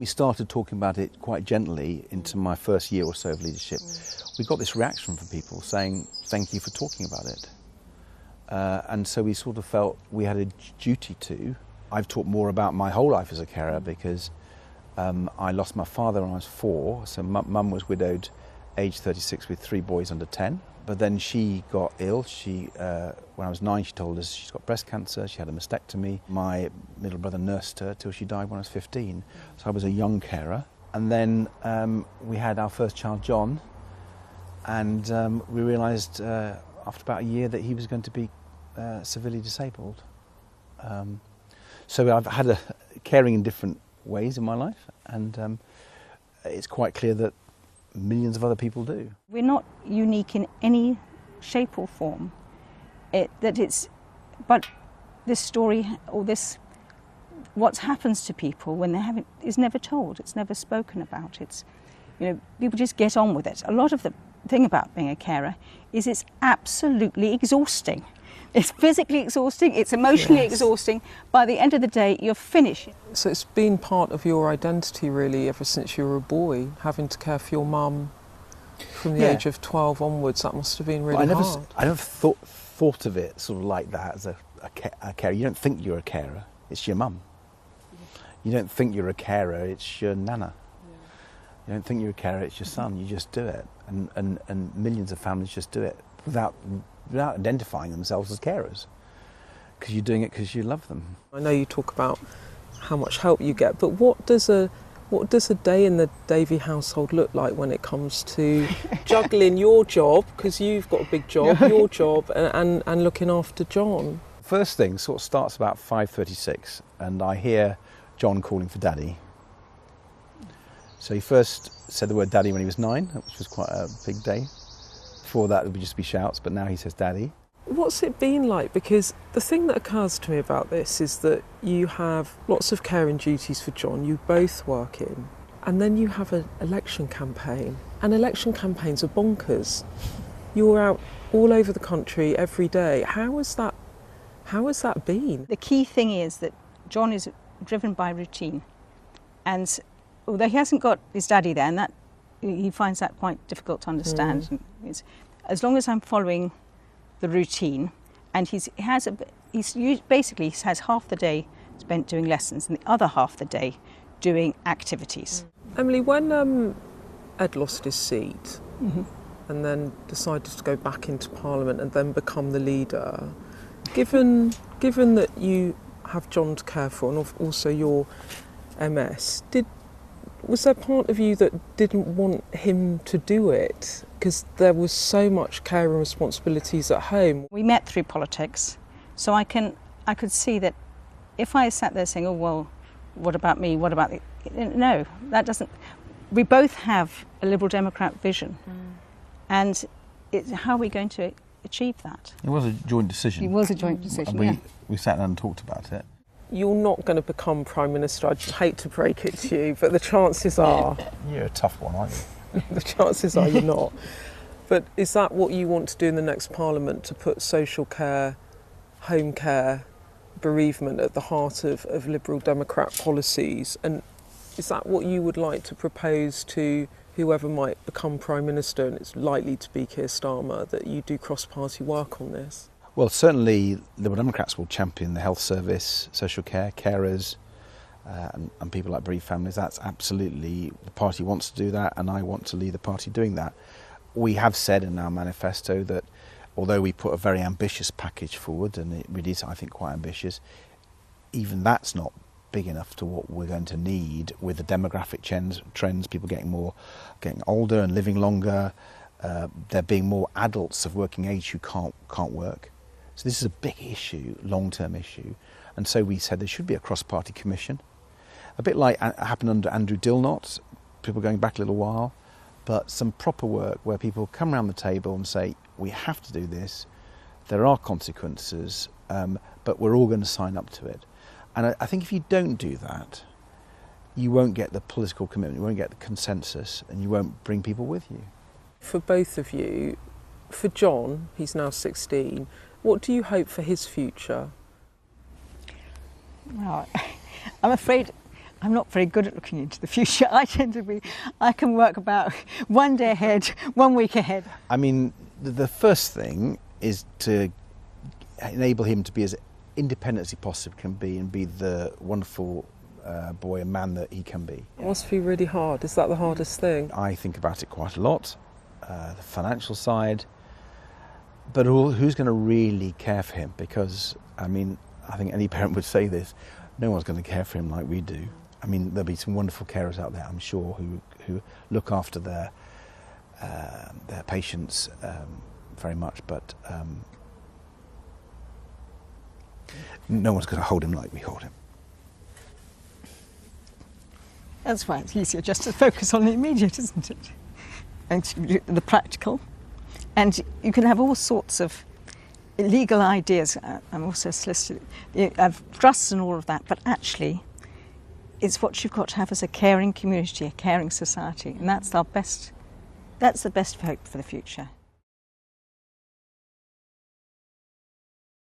We started talking about it quite gently into my first year or so of leadership. We got this reaction from people saying, thank you for talking about it. And so we sort of felt we had a duty to. I've talked more about my whole life as a carer because I lost my father when I was 4, so mum was widowed, age 36, with 3 boys under 10. But then she got ill. When I was 9, she told us she's got breast cancer, she had a mastectomy. My middle brother nursed her till she died when I was 15. So I was a young carer. And then we had our first child, John, and we realised after about a year that he was going to be severely disabled. So I've had a caring in different ways in my life, and it's quite clear that millions of other people do. We're not unique in any shape or form. But this story, or what happens to people when they haven't, is never told. It's never spoken about. People just get on with it. A lot of the thing about being a carer is it's absolutely exhausting. It's physically exhausting, it's emotionally exhausting. By the end of the day, you're finished. So it's been part of your identity, really, ever since you were a boy, having to care for your mum from the age of 12 onwards. That must have been really hard. I never thought of it sort of like that, as a carer. You don't think you're a carer, it's your mum. You don't think you're a carer, it's your nana. You don't think you're a carer, it's your son. You just do it. And millions of families just do it without identifying themselves as carers, because you're doing it because you love them. I know you talk about how much help you get, but what does a day in the Davey household look like when it comes to juggling your job, because you've got a big job, your job, and looking after John? First thing sort of starts about 5:36, and I hear John calling for Daddy. So he first said the word Daddy when he was 9, which was quite a big day. Before that, it would just be shouts, but now he says Daddy. What's it been like? Because the thing that occurs to me about this is that you have lots of caring duties for John, you both work in, and then you have an election campaign. And election campaigns are bonkers. You're out all over the country every day. How has that been? The key thing is that John is driven by routine. And although he hasn't got his daddy there, and that he finds that quite difficult to understand. As long as I'm following the routine, and he basically has half the day spent doing lessons and the other half the day doing activities. Emily, when Ed lost his seat and then decided to go back into Parliament and then become the leader, given that you have John to care for and also your MS, was there part of you that didn't want him to do it because there was so much care and responsibilities at home? We met through politics, so I could see that if I sat there saying, oh well, what about me, what about the... No, that doesn't... We both have a Liberal Democrat vision, and how are we going to achieve that? It was a joint decision. It was a joint decision, We sat down and talked about it. You're not going to become Prime Minister, I'd hate to break it to you, but the chances are... You're a tough one, aren't you? The chances are you're not. But is that what you want to do in the next Parliament, to put social care, home care, bereavement at the heart of Liberal Democrat policies? And is that what you would like to propose to whoever might become Prime Minister, and it's likely to be Keir Starmer, that you do cross-party work on this? Well, certainly Liberal Democrats will champion the health service, social care, carers, and people like bereaved families. That's absolutely, the party wants to do that, and I want to lead the party doing that. We have said in our manifesto that although we put a very ambitious package forward, and it really is, I think, quite ambitious, even that's not big enough to what we're going to need with the demographic trends, people getting older and living longer, there being more adults of working age who can't work. So this is a big issue, long-term issue. And so we said there should be a cross-party commission, a bit like it happened under Andrew Dilnot, people going back a little while, but some proper work where people come around the table and say, we have to do this, there are consequences, but we're all going to sign up to it. And I think if you don't do that, you won't get the political commitment, you won't get the consensus, and you won't bring people with you. For both of you, for John, he's now 16, what do you hope for his future? Well, I'm afraid I'm not very good at looking into the future. I can work about one day ahead, 1 week ahead. I mean, the first thing is to enable him to be as independent as he possibly can be and be the wonderful boy and man that he can be. It must be really hard. Is that the hardest thing? I think about it quite a lot, the financial side, but who's going to really care for him? Because, I mean, I think any parent would say this, no one's going to care for him like we do. I mean, there'll be some wonderful carers out there, I'm sure, who look after their patients very much, but no one's going to hold him like we hold him. That's why it's easier just to focus on the immediate, isn't it? And the practical. And you can have all sorts of legal ideas. I'm also a solicitor. I have trusts and all of that, but actually it's what you've got to have as a caring community, a caring society, and that's the best hope for the future.